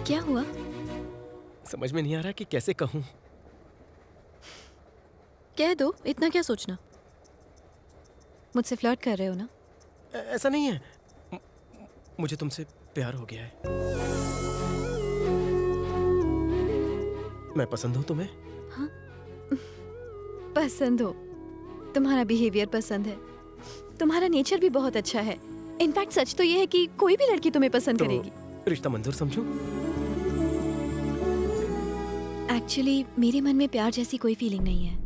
क्या हुआ? समझ में नहीं आ रहा कि कैसे कहूँ। कह दो, इतना क्या सोचना। मुझसे फ्लर्ट कर रहे हो ना? ऐसा नहीं है, मुझे तुमसे प्यार हो गया है। मैं पसंद हूँ तुम्हें? हाँ? पसंद हो? तुम्हारा बिहेवियर पसंद है, तुम्हारा नेचर भी बहुत अच्छा है। इनफैक्ट सच तो ये है कि कोई भी लड़की तुम्हें पसंद करेगी। रिश्ता मंजूर समझो। एक्चुअली मेरे मन में प्यार जैसी कोई फीलिंग नहीं है।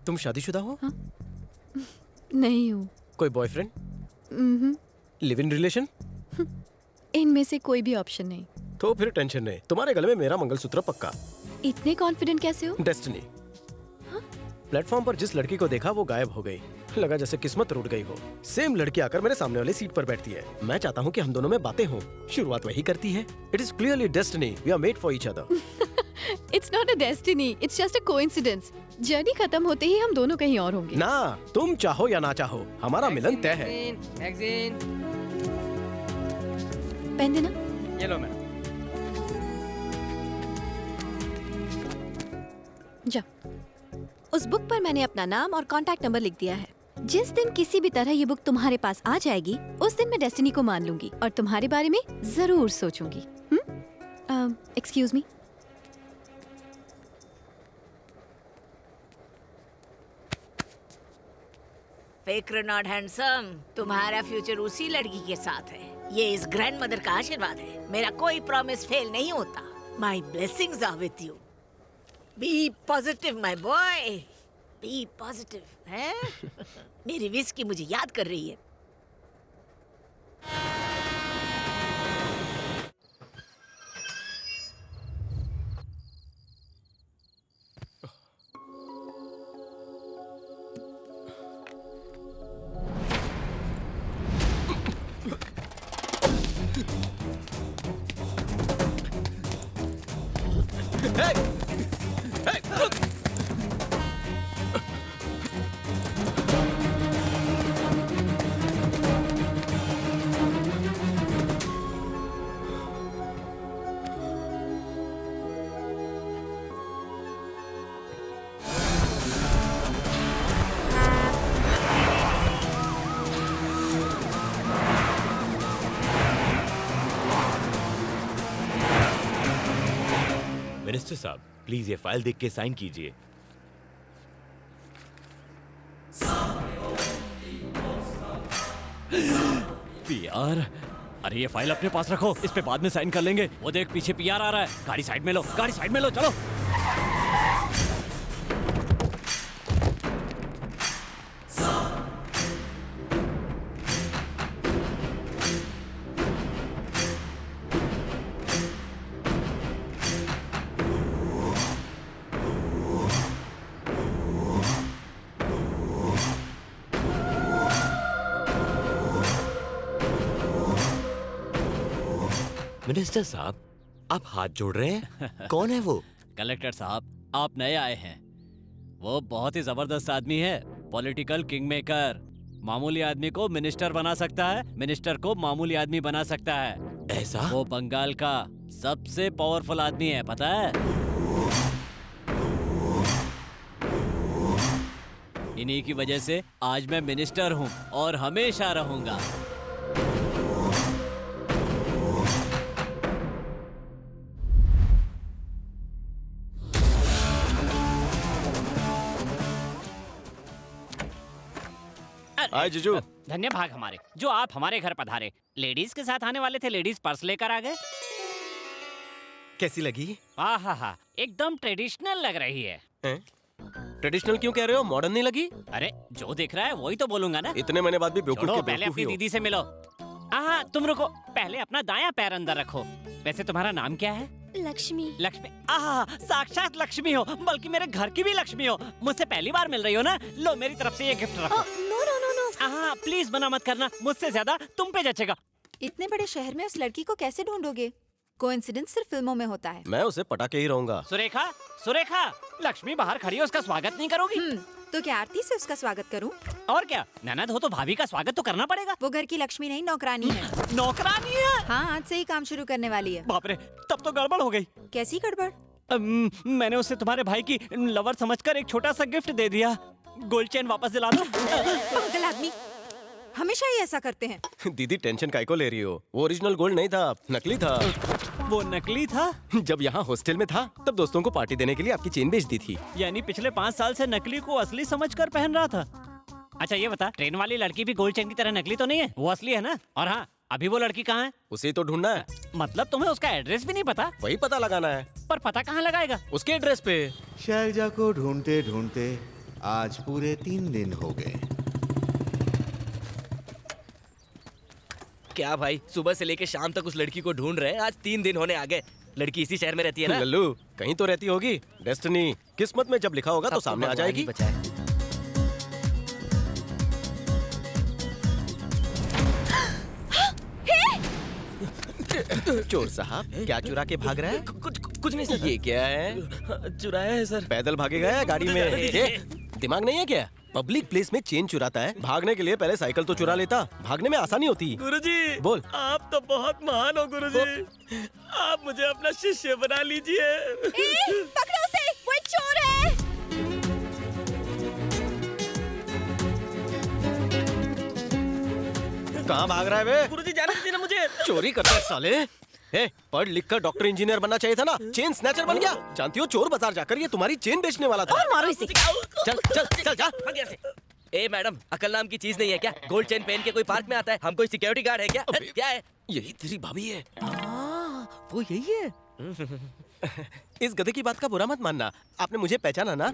तुम शादीशुदा हो? हाँ? नहीं हूँ। कोई बॉयफ्रेंड? Live in relation? इनमें से कोई भी ऑप्शन नहीं। तो फिर टेंशन नहीं, तुम्हारे गले में मेरा मंगलसूत्र पक्का। इतने कॉन्फिडेंट कैसे हो? डेस्टिनी। प्लेटफॉर्म पर जिस लड़की को देखा वो गायब हो गई। लगा जैसे किस्मत रूठ गई हो। सेम लड़की आकर मेरे सामने वाली सीट पर बैठती है। मैं चाहता हूँ कि हम दोनों में बातें हों। शुरुआत वही करती है। It is clearly destiny, we are made for each other. It's not a destiny, it's just a coincidence. Journey खत्म होते ही हम दोनों कहीं और होंगे। ना, तुम चाहो या ना चाहो, हमारा मिलन तय है। पेन देना। ये लो मैडम। जा। उस बुक पर मैंने अपना नाम और कांटेक्ट नंबर लिख दिया है। जिस दिन किसी भी तरह ये बुक तुम्हारे पास आ जाएगी, उस दिन मैं डेस्टिनी को मान लूंगी और तुम्हारे बारे में जरूर सोचूंगी। Excuse me. फिक्र नॉट हैंडसम, तुम्हारा फ्यूचर उसी लड़की के साथ है। ये इस ग्रैंड मदर का आशीर्वाद है। मेरा कोई प्रॉमिस फेल नहीं होता। My blessings are with you. Be positive my boy, be positive. है मेरी विस्की मुझे याद कर रही है। मिनिस्टर साहब, प्लीज ये फाइल देख के साइन कीजिए। पीआर, अरे ये फाइल अपने पास रखो, इस पे बाद में साइन कर लेंगे। वो देख पीछे पीआर आ रहा है। गाड़ी साइड में लो, गाड़ी साइड में लो, चलो। मिनिस्टर साहब, आप हाथ जोड़ रहे हैं? कौन है वो? कलेक्टर साहब, आप नए आए हैं। वो बहुत ही जबरदस्त आदमी है, पॉलिटिकल किंग मेकर। मामूली आदमी को मिनिस्टर बना सकता है, मिनिस्टर को मामूली आदमी बना सकता है। ऐसा? वो बंगाल का सबसे पावरफुल आदमी है, पता है? इन्हीं की वजह से आज मैं मिनिस्टर हूँ और हमेशा रहूंगा। आए जीजू। धन्य भाग हमारे जो आप हमारे घर पधारे। लेडीज के साथ आने वाले थे, लेडीज पर्स लेकर आ गए। कैसी लगी? आहा, एकदम ट्रेडिशनल लग रही है। ट्रेडिशनल क्यों कह रहे हो? मॉडर्न नहीं लगी? अरे जो दिख रहा है वही तो बोलूंगा ना। इतने महीने बाद भी बेवकूफ छोड़ो, के पहले बेवकूफ अपनी ही हो। दीदी से मिलो। हाँ, तुम रुको, पहले अपना दायां पैर अंदर रखो। वैसे तुम्हारा नाम क्या है? लक्ष्मी। लक्ष्मी? आहा, साक्षात लक्ष्मी हो, बल्कि मेरे घर की भी लक्ष्मी हो। मुझसे पहली बार मिल रही हो ना? लो मेरी तरफ से ये गिफ्ट रखो। No no no no. हाँ, प्लीज मना मत करना, मुझसे ज्यादा तुम पे जचेगा। इतने बड़े शहर में उस लड़की को कैसे ढूंढोगे? कोइंसिडेंस सिर्फ फिल्मों में होता है। मैं उसे पटा के ही रहूंगा। सुरेखा, सुरेखा, लक्ष्मी बाहर खड़ी है, उसका स्वागत नहीं करोगी? तो क्या आरती से उसका स्वागत करूं? और क्या, ननद हो तो भाभी का स्वागत तो करना पड़ेगा। वो घर की लक्ष्मी नहीं, नौकरानी है। नौकरानी है? हाँ, आज से ही काम शुरू करने वाली है। बाप रे, तब तो गड़बड़ हो गई। कैसी गड़बड़? मैंने उसे तुम्हारे भाई की लवर समझकर एक छोटा सा गिफ्ट दे दिया। गोल्ड चेन वापस दिला दो। पागल आदमी, हमेशा ही ऐसा करते हैं। दीदी टेंशन काहे को ले रही हो? वो ओरिजिनल गोल्ड नहीं था, नकली था। वो नकली था? जब यहाँ हॉस्टल में था तब दोस्तों को पार्टी देने के लिए आपकी चेन बेच दी थी। यानी पिछले 5 साल से नकली को असली समझकर पहन रहा था। अच्छा ये बता, ट्रेन वाली लड़की भी गोल्ड चेन की तरह नकली तो नहीं है? वो असली है ना? और हाँ, अभी वो लड़की कहाँ है? उसे तो ढूंढना है। मतलब तुम्हें उसका एड्रेस भी नहीं पता? वही पता लगाना है। पर पता कहाँ लगाएगा? उसके एड्रेस पे। शैलजा को ढूंढते ढूंढते आज पूरे 3 दिन हो गए। क्या भाई, सुबह से लेके शाम तक उस लड़की को ढूंढ रहे हैं। आज 3 दिन होने आ गए। लड़की इसी शहर में रहती है ना? लल्लू, कहीं तो रहती होगी। डेस्टिनी, किस्मत में जब लिखा होगा तो सामने आ जाएगी। चोर साहब, क्या चुरा के भाग रहा है? कुछ नहीं सर। ये क्या है? चुराया है सर। पैदल भागेगा या गाड़ी में? दिमाग नहीं है क्या? पब्लिक प्लेस में चेन चुराता है। भागने के लिए पहले साइकिल तो चुरा लेता। भागने में आसानी होती। गुरुजी, बोल। आप तो बहुत महान हो गुरुजी। आप मुझे अपना शिष्य बना लीजिए। पकड़ो उसे, वो एक चोर है। कहाँ भाग रहा है बे? गुरुजी जाने दीजिए ना मुझे। चोरी करता है साले। पढ़ लिख कर डॉक्टर इंजीनियर बनना चाहिए था ना। चेन स्नैचर बन गया। जानती हो, चोर बाजार जाकर ये तुम्हारी चेन बेचने वाला था। और मारो इसे। चल चल चल जा। भाग यहाँ से। ए मैडम, अकल नाम की चीज नहीं है क्या? गोल्ड चेन पहन के कोई पार्क में आता है? हम कोई सिक्योरिटी गार्ड है क्या? क्या है? यही तेरी भाभी है। वो यही है। इस गधे की बात का बुरा मत मानना। आपने मुझे पहचाना ना?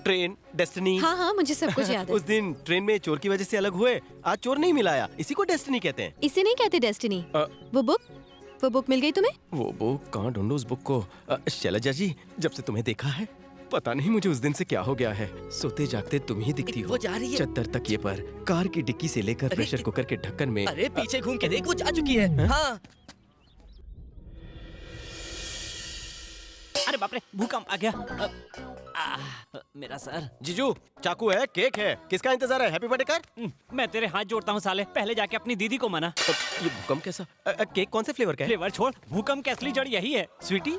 Train, destiny. हाँ हाँ, मुझे सब कुछ याद है। उस दिन ट्रेन में चोर की वजह से अलग हुए। आज चोर नहीं मिलाया, इसी को डेस्टिनी कहते हैं। इसे नहीं कहते डेस्टिनी। वो बुक मिल गई तुम्हें? वो बुक कहाँ ढूंढूं उस बुक को? शैलजा जी, जब से तुम्हें देखा है पता नहीं मुझे उस दिन से क्या हो गया है। सोते जागते तुम ही दिखती हो। वो जा रही है। चद्दर तकिए पर, कार की डिक्की से लेकर प्रेशर कुकर के ढक्कन में। अरे पीछे घूम के देख, वो जा चुकी है। हाँ। अरे बाप रे, भूकंप आ गया। मेरा सर। जीजू, चाकू है, केक है, किसका इंतजार है? हैप्पी बर्थडे कर। मैं तेरे हाथ जोड़ता हूँ साले, पहले जाके अपनी दीदी को मना। ये भूकंप कैसा? केक कौन से फ्लेवर का है? फ्लेवर छोड़, भूकंप की असली जड़ यही है। स्वीटी,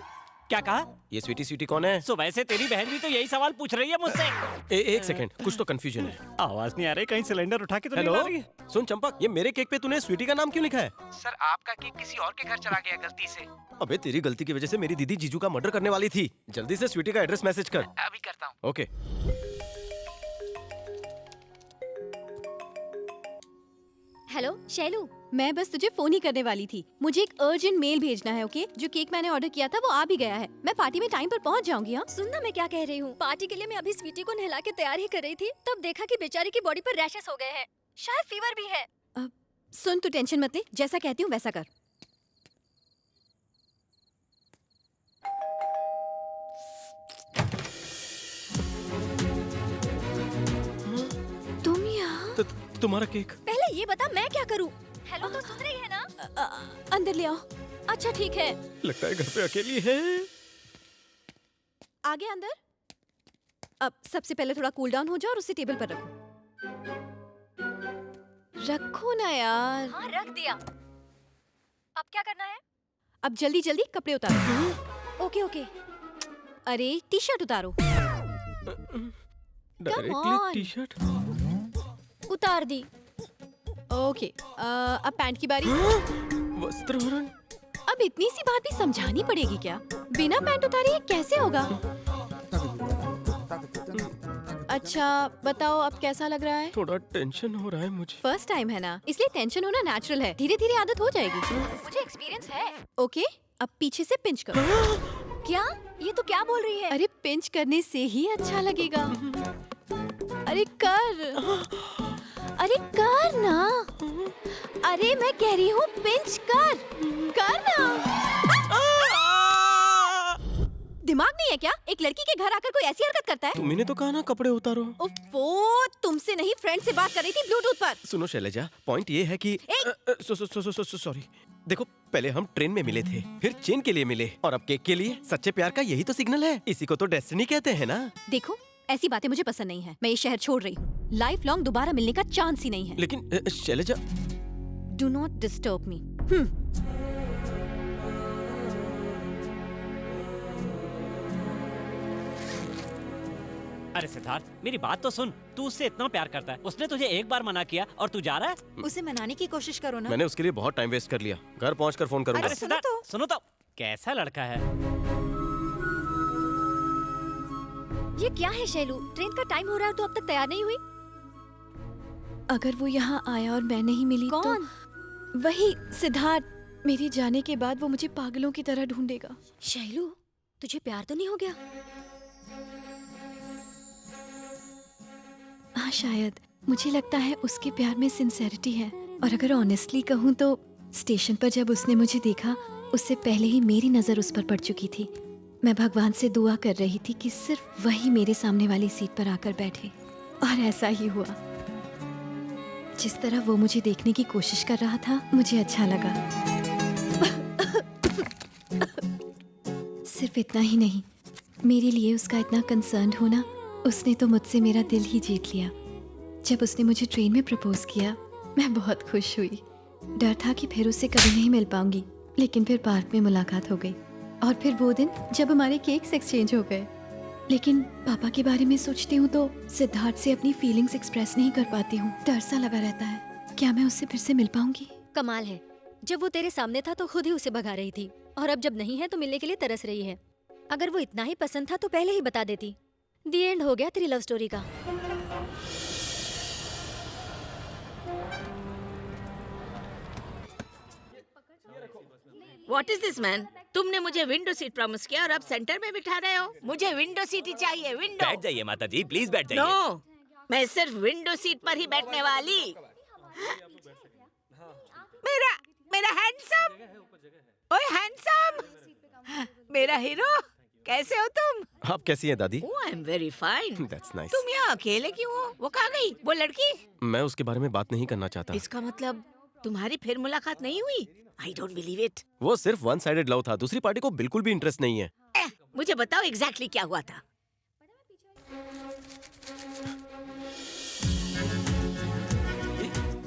क्या कहा? ये स्वीटी स्वीटी कौन है? सुबह से तेरी बहन भी तो यही सवाल पूछ रही है मुझसे। एक सेकंड, कुछ तो कंफ्यूजन है। आवाज नहीं आ रही, कहीं सिलेंडर उठा के तो नहीं हेलो, ला रही है? सुन चंपक, ये मेरे केक पे तूने स्वीटी का नाम क्यों लिखा है? सर, आपका केक किसी और के घर चला गया गलती से। अबे तेरी गलती की वजह से मेरी दीदी जीजू का मर्डर करने वाली थी। जल्दी से स्वीटी का एड्रेस मैसेज कर। अभी करता हूँ। ओके। हेलो शैलू, मैं बस तुझे फोन ही करने वाली थी। मुझे एक अर्जेंट मेल भेजना है, ओके? जो केक मैंने ऑर्डर किया था वो आ भी गया है। मैं पार्टी में टाइम पर पहुंच जाऊंगी। हाँ, सुनना मैं क्या कह रही हूँ। पार्टी के लिए मैं अभी स्वीटी को नहला के तैयार ही कर रही थी, तब देखा कि बेचारी की बॉडी पर रैशेस हो गए हैं। शायद फीवर भी है। सुन, तू टेंशन मत ले, जैसा कहती हूँ वैसा कर। तुम यहाँ? तुम्हारा केक। पहले ये बता मैं क्या करूँ? हेलो तो सुन रही है ना? अंदर ले आओ। अच्छा ठीक है। लगता है घर पे अकेली है। आगे अंदर। अब सबसे पहले थोड़ा कूल डाउन हो जाओ और उसे टेबल पर रखो। रखो ना यार। हाँ रख दिया। अब क्या करना है? अब जल्दी जल्दी कपड़े उतारो। Okay okay. अरे टी शर्ट उतारो। डायरेक्टली टी शर्ट उतार दी। ओके, अब पैंट की बारी। वस्त्रहरण। अब इतनी सी बात भी समझानी पड़ेगी क्या? बिना पैंट उतारे ये कैसे होगा? अच्छा बताओ, अब कैसा लग रहा है? थोड़ा टेंशन हो रहा है मुझे। फर्स्ट टाइम है ना, इसलिए टेंशन होना नेचुरल है। धीरे धीरे आदत हो जाएगी। मुझे एक्सपीरियंस है। ओके, अब पीछे से पिंच करो। क्या? ये तो क्या बोल रही है? अरे पिंच करने से ही अच्छा लगेगा। अरे कर, अरे कर ना। अरे मैं कह रही हूँ पिंच कर, कर ना। दिमाग नहीं है क्या? एक लड़की के घर आकर कोई ऐसी हरकत करता है? तुमने तो कहा ना कपड़े उतारो। वो तुमसे नहीं, फ्रेंड से बात कर रही थी ब्लूटूथ पर। सुनो शैलजा, पॉइंट ये है कि सॉरी। देखो, पहले हम ट्रेन में मिले थे, फिर चेन के लिए मिले, और अब केक के लिए। सच्चे प्यार का यही तो सिग्नल है। इसी को तो डेस्टिनी कहते हैं ना। देखो, ऐसी बातें मुझे पसंद नहीं है। मैं ये शहर छोड़ रही हूँ। लाइफ लॉन्ग दोबारा मिलने का चांस ही नहीं है। लेकिन Shailja, do not disturb me. अरे सिद्धार्थ, मेरी बात तो सुन। तू उससे इतना प्यार करता है, उसने तुझे एक बार मना किया और तू जा रहा है। उसे मनाने की कोशिश करो ना। मैंने उसके लिए बहुत टाइम वेस्ट कर लिया। घर पहुंचकर फोन करूंगा। अरे सिद्धार्थ, सुनो तो, कैसा लड़का है। ये क्या है शैलू? ट्रेन का टाइम हो रहा है, तो अब तक तैयार नहीं हुई? अगर वो यहाँ आया और मैं नहीं मिली कौन? तो वही सिद्धार्थ। मेरे जाने के बाद वो मुझे पागलों की तरह ढूंढेगा। शैलू, तुझे प्यार तो नहीं हो गया? हाँ शायद। मुझे लगता है उसके प्यार में सिंसेरिटी है। और अगर ऑनेस्टली कहूँ तो स्टेशन पर जब उसने मुझे देखा, उससे पहले ही मेरी नजर उस पर पड़ चुकी थी। मैं भगवान से दुआ कर रही थी कि सिर्फ वही मेरे सामने वाली सीट पर आकर बैठे। और ऐसा ही हुआ। जिस तरह वो मुझे देखने की कोशिश कर रहा था, मुझे अच्छा लगा। सिर्फ इतना ही नहीं, मेरे लिए उसका इतना कंसर्न होना, उसने तो मुझसे मेरा दिल ही जीत लिया। जब उसने मुझे ट्रेन में प्रपोज किया, मैं बहुत खुश हुई। डर था कि फिर उससे कभी नहीं मिल पाऊंगी, लेकिन फिर पार्क में मुलाकात हो गई। और फिर वो दिन जब हमारे केक्स एक्सचेंज हो गए। लेकिन पापा के बारे में सोचती हूँ तो सिद्धार्थ से अपनी फीलिंग्स एक्सप्रेस नहीं कर पाती हूँ। डर सा लगा रहता है, क्या मैं उससे फिर से मिल पाऊंगी? कमाल है, जब वो तेरे सामने था तो खुद ही उसे भगा रही थी, और अब जब नहीं है तो मिलने के लिए तरस रही है। अगर वो इतना ही पसंद था तो पहले ही बता देती। दी एंड हो गया तेरी लव स्टोरी का। What is this man? तुमने मुझे विंडो सीट प्रॉमिस किया और अब सेंटर में बिठा रहे हो। मुझे विंडो सीट ही चाहिए। विंडो। बैठ जाइए माता जी, प्लीज बैठ जाइए। नो, मैं सिर्फ विंडो सीट पर ही बैठने वाली। मेरा मेरा हैंडसम, ओए हैंडसम, मेरा हीरो, कैसे हो तुम? आप कैसी हैं दादी? Oh, I'm very fine. That's nice. तुम यहाँ अकेले क्यों हो? वो कहाँ गई? वो लड़की? मैं उसके बारे में बात नहीं करना चाहता। इसका मतलब तुम्हारी फिर मुलाकात नहीं हुई? I don't believe it. वो सिर्फ वन साइडेड लव था, दूसरी पार्टी को बिल्कुल भी इंटरेस्ट नहीं है। मुझे बताओ एग्जैक्टली क्या हुआ था?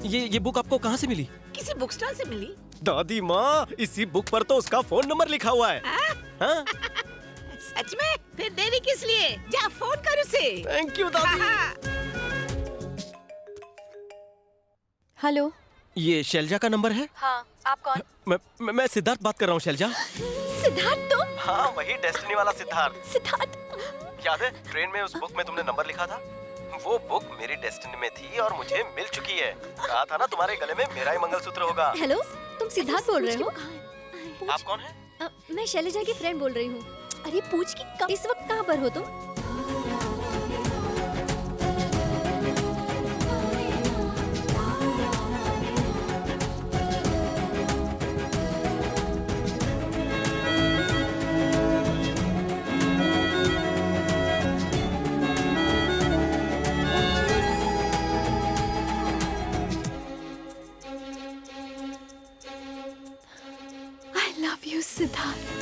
ये बुक आपको कहाँ से मिली? किसी बुक स्टॉल से मिली। दादी माँ, इसी बुक पर तो उसका फोन नंबर लिखा हुआ है। हाँ? सच में? फिर देरी किस लिए? जा फोन कर उसे। थैंक यू दादी। हेलो, ये शैलजा का नंबर है? हाँ, आप कौन? मैं सिद्धार्थ बात कर रहा हूँ। शैलजा? सिद्धार्थ तुम? हाँ, वही डेस्टिनी वाला सिद्धार्थ। सिद्धार्थ, याद है ट्रेन में उस बुक में तुमने नंबर लिखा था? वो बुक मेरी डेस्टिनी में थी और मुझे मिल चुकी है। कहा था ना तुम्हारे गले में मेरा ही मंगलसूत्र होगा। हेलो, तुम सिद्धार्थ बोल रहे हो? आप कौन है? मैं शैलजा की फ्रेंड बोल रही हूँ। अरे पूछ की इस वक्त कहाँ पर हो तुम? I love you, Siddharth.